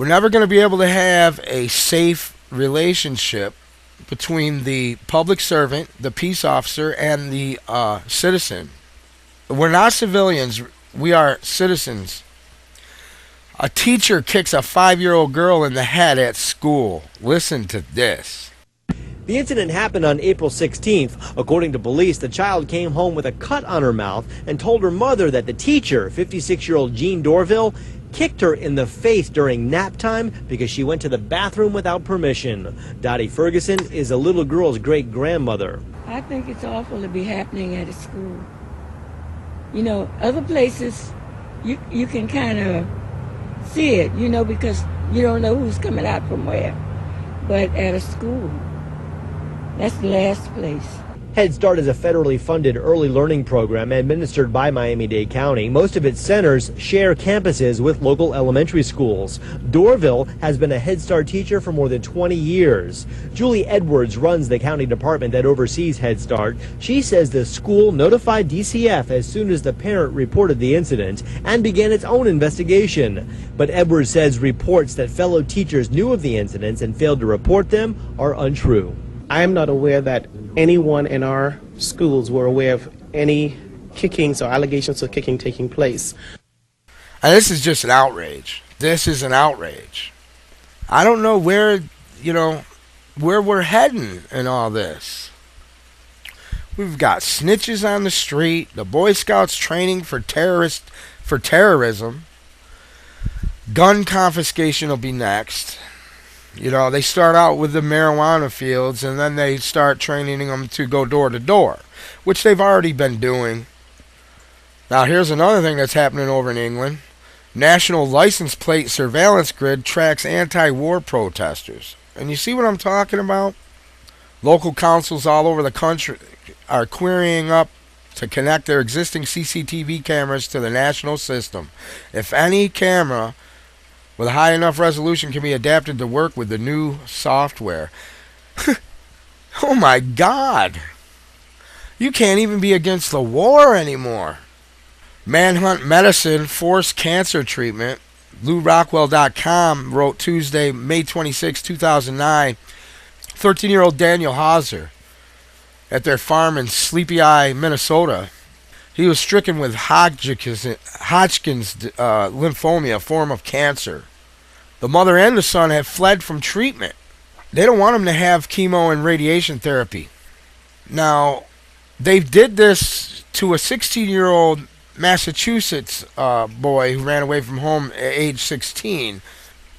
We're never going to be able to have a safe relationship between the public servant, the peace officer, and the citizen. We're not civilians, we are citizens. A teacher kicks a 5-year-old girl in the head at school. Listen to this. The incident happened on April 16th. According to police, the child came home with a cut on her mouth and told her mother that the teacher, 56-year-old Jean Dorville, kicked her in the face during nap time because she went to the bathroom without permission. Dottie Ferguson is the little girl's great-grandmother. I think it's awful to be happening at a school. You know, other places, you can kind of see it, you know, because you don't know who's coming out from where. But at a school, that's the last place. Head Start is a federally funded early learning program administered by Miami-Dade County. Most of its centers share campuses with local elementary schools. Dorville has been a Head Start teacher for more than 20 years. Julie Edwards runs the county department that oversees Head Start. She says the school notified DCF as soon as the parent reported the incident and began its own investigation. But Edwards says reports that fellow teachers knew of the incidents and failed to report them are untrue. I am not aware that anyone in our schools were aware of any kickings or allegations of kicking taking place. And this is just an outrage. This is an outrage. I don't know where we're heading in all this. We've got snitches on the street, the Boy Scouts training for terrorism. Gun confiscation will be next. You know, they start out with the marijuana fields, and then they start training them to go door to door, which they've already been doing. Now, here's another thing that's happening over in England. National license plate surveillance grid tracks anti-war protesters. And you see what I'm talking about? Local councils all over the country are querying up to connect their existing CCTV cameras to the national system. If any camera with a high enough resolution can be adapted to work with the new software. Oh my God. You can't even be against the war anymore. Manhunt Medicine forced cancer treatment. LouRockwell.com wrote Tuesday, May 26, 2009. 13-year-old Daniel Hauser at their farm in Sleepy Eye, Minnesota. He was stricken with Hodgkin's lymphoma, a form of cancer. The mother and the son have fled from treatment. They don't want him to have chemo and radiation therapy. Now, they did this to a 16-year-old Massachusetts boy who ran away from home at age 16.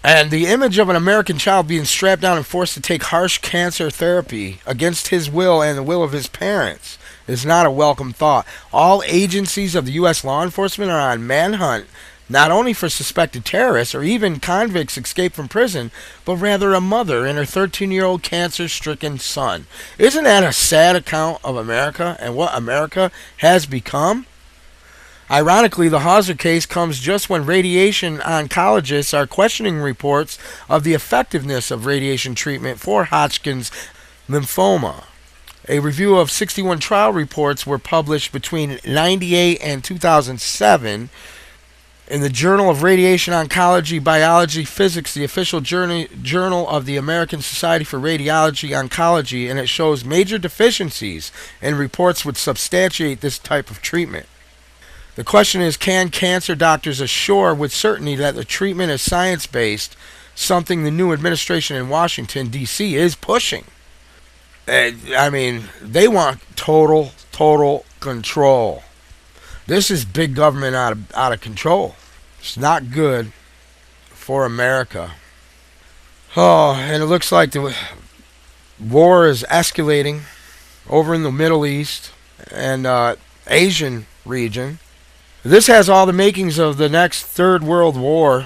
And the image of an American child being strapped down and forced to take harsh cancer therapy against his will and the will of his parents is not a welcome thought. All agencies of the U.S. law enforcement are on manhunt, not only for suspected terrorists or even convicts escaped from prison, but rather a mother and her 13-year-old cancer-stricken son. Isn't that a sad account of America and what America has become? Ironically, the Hauser case comes just when radiation oncologists are questioning reports of the effectiveness of radiation treatment for Hodgkin's lymphoma. A review of 61 trial reports were published between 1998 and 2007 in the Journal of Radiation Oncology, Biology, Physics, the official journal of the American Society for Radiology Oncology, and it shows major deficiencies in reports which substantiate this type of treatment. The question is, can cancer doctors assure with certainty that the treatment is science-based, something the new administration in Washington, D.C. is pushing? I mean, they want total control. This is big government out of control. It's not good for America. Oh, and it looks like the war is escalating over in the Middle East and Asian region. This has all the makings of the next Third World War.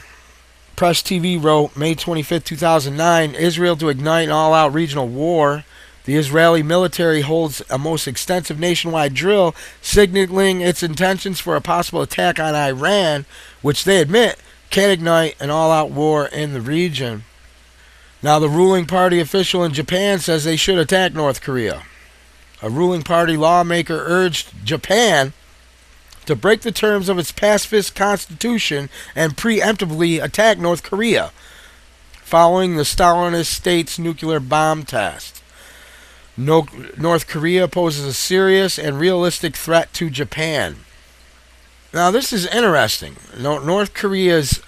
Press TV wrote May 25, 2009, Israel to ignite an all-out regional war. The Israeli military holds a most extensive nationwide drill, signaling its intentions for a possible attack on Iran, which they admit can ignite an all-out war in the region. Now, the ruling party official in Japan says they should attack North Korea. A ruling party lawmaker urged Japan to break the terms of its pacifist constitution and preemptively attack North Korea. following the Stalinist state's nuclear bomb test. North Korea poses a serious and realistic threat to Japan. Now, this is interesting. North Korea's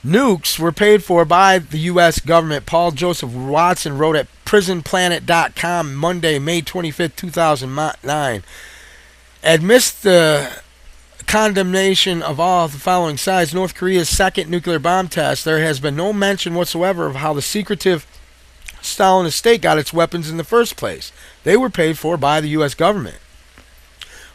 nukes were paid for by the U.S. government. Paul Joseph Watson wrote at prisonplanet.com Monday, May 25, 2009. Amidst the condemnation of all the following sides, North Korea's second nuclear bomb test, there has been no mention whatsoever of how the secretive Stalinist state got its weapons in the first place. They were paid for by the U.S. government.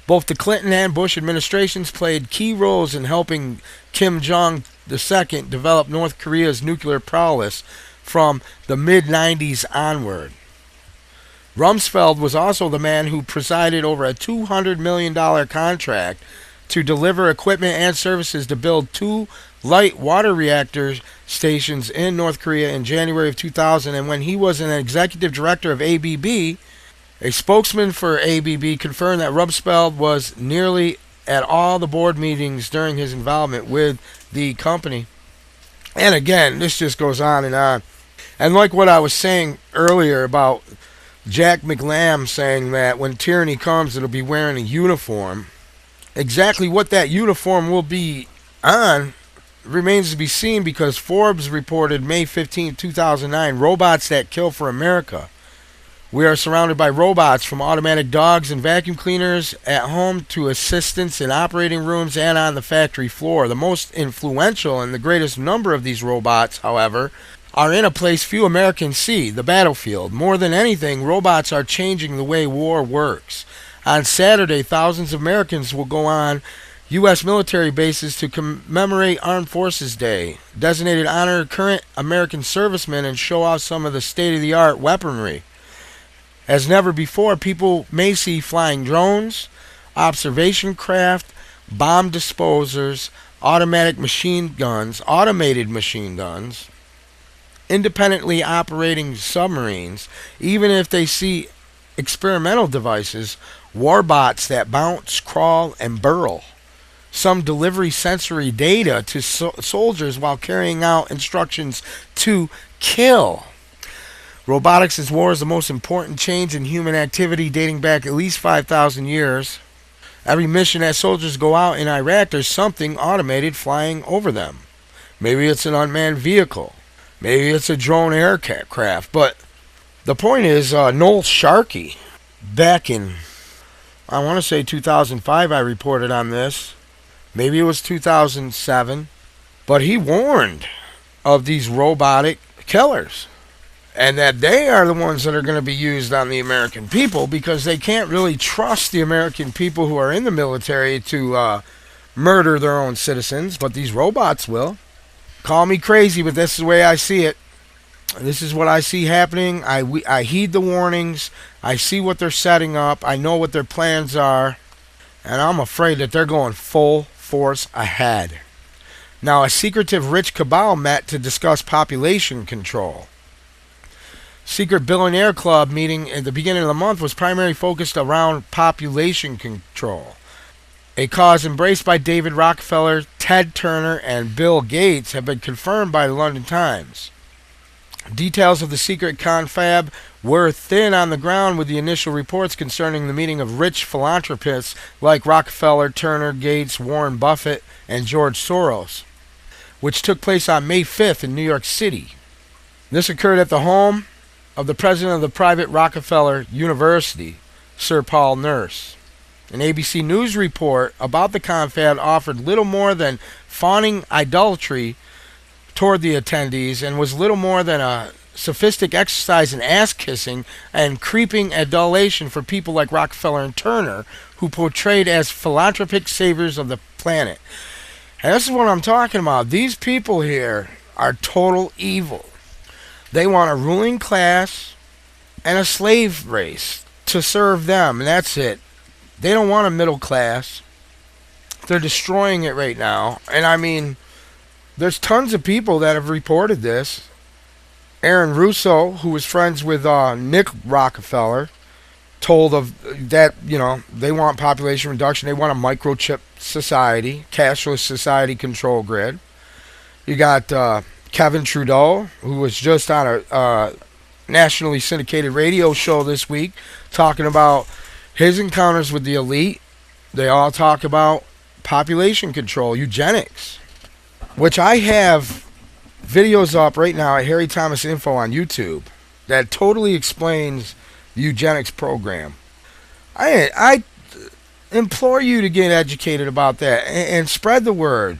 Both the Clinton and Bush administrations played key roles in helping Kim Jong II develop North Korea's nuclear prowess from the mid-90s onward. Rumsfeld was also the man who presided over a $200 million contract to deliver equipment and services to build 2 light water reactor stations in North Korea in January of 2000. And when he was an executive director of ABB, a spokesman for ABB confirmed that Rumsfeld was nearly at all the board meetings during his involvement with the company. And again, this just goes on and on. And like what I was saying earlier about Jack McLam saying that when tyranny comes, it'll be wearing a uniform. Exactly what that uniform will be on remains to be seen, because Forbes reported May 15, 2009, robots that kill for America. We are surrounded by robots, from automatic dogs and vacuum cleaners at home to assistants in operating rooms and on the factory floor. The most influential and the greatest number of these robots, however, are in a place few Americans see, the battlefield. More than anything, robots are changing the way war works. On Saturday, thousands of Americans will go on U.S. military bases to commemorate Armed Forces Day, designated honor current American servicemen, and show off some of the state-of-the-art weaponry. As never before, people may see flying drones, observation craft, bomb disposers, automated machine guns, independently operating submarines, even if they see experimental devices, warbots that bounce, crawl, and burrow. Some delivery sensory data to soldiers while carrying out instructions to kill. Robotics in war is the most important change in human activity dating back at least 5,000 years. Every mission that soldiers go out in Iraq, there's something automated flying over them. Maybe it's an unmanned vehicle. Maybe it's a drone aircraft. But the point is, Noel Sharkey, back in, I want to say 2005, I reported on this. Maybe it was 2007. But he warned of these robotic killers, and that they are the ones that are going to be used on the American people, because they can't really trust the American people who are in the military to murder their own citizens, but these robots will. Call me crazy, but this is the way I see it. This is what I see happening. I heed the warnings. I see what they're setting up. I know what their plans are, and I'm afraid that they're going full force ahead. Now, a secretive rich cabal met to discuss population control. Secret Billionaire Club meeting at the beginning of the month was primarily focused around population control, a cause embraced by David Rockefeller, Ted Turner, and Bill Gates, have been confirmed by the London Times. Details of the secret confab were thin on the ground, with the initial reports concerning the meeting of rich philanthropists like Rockefeller, Turner, Gates, Warren Buffett, and George Soros, which took place on May 5th in New York City. This occurred at the home of the president of the private Rockefeller University, Sir Paul Nurse. An ABC News report about the confab offered little more than fawning idolatry toward the attendees, and was little more than a sophistic exercise in ass-kissing and creeping adulation for people like Rockefeller and Turner, who portrayed as philanthropic saviors of the planet. And this is what I'm talking about. These people here are total evil. They want a ruling class and a slave race to serve them, and that's it. They don't want a middle class. They're destroying it right now. And I mean, there's tons of people that have reported this. Aaron Russo, who was friends with Nick Rockefeller, told of that, they want population reduction. They want a microchip society, cashless society control grid. You got Kevin Trudeau, who was just on a nationally syndicated radio show this week talking about his encounters with the elite. They all talk about population control, eugenics, which I have videos up right now at Harry Thomas Info on YouTube that totally explains the eugenics program. I implore you to get educated about that and spread the word.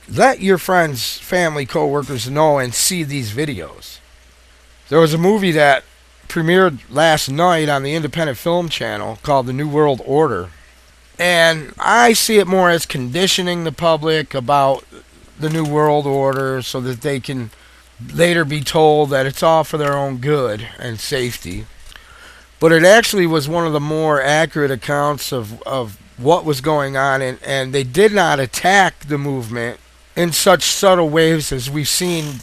Let your friends, family, co-workers know and see these videos. There was a movie that premiered last night on the Independent Film Channel called The New World Order. And I see it more as conditioning the public about the New World Order so that they can later be told that it's all for their own good and safety. But it actually was one of the more accurate accounts of what was going on, and they did not attack the movement in such subtle ways as we've seen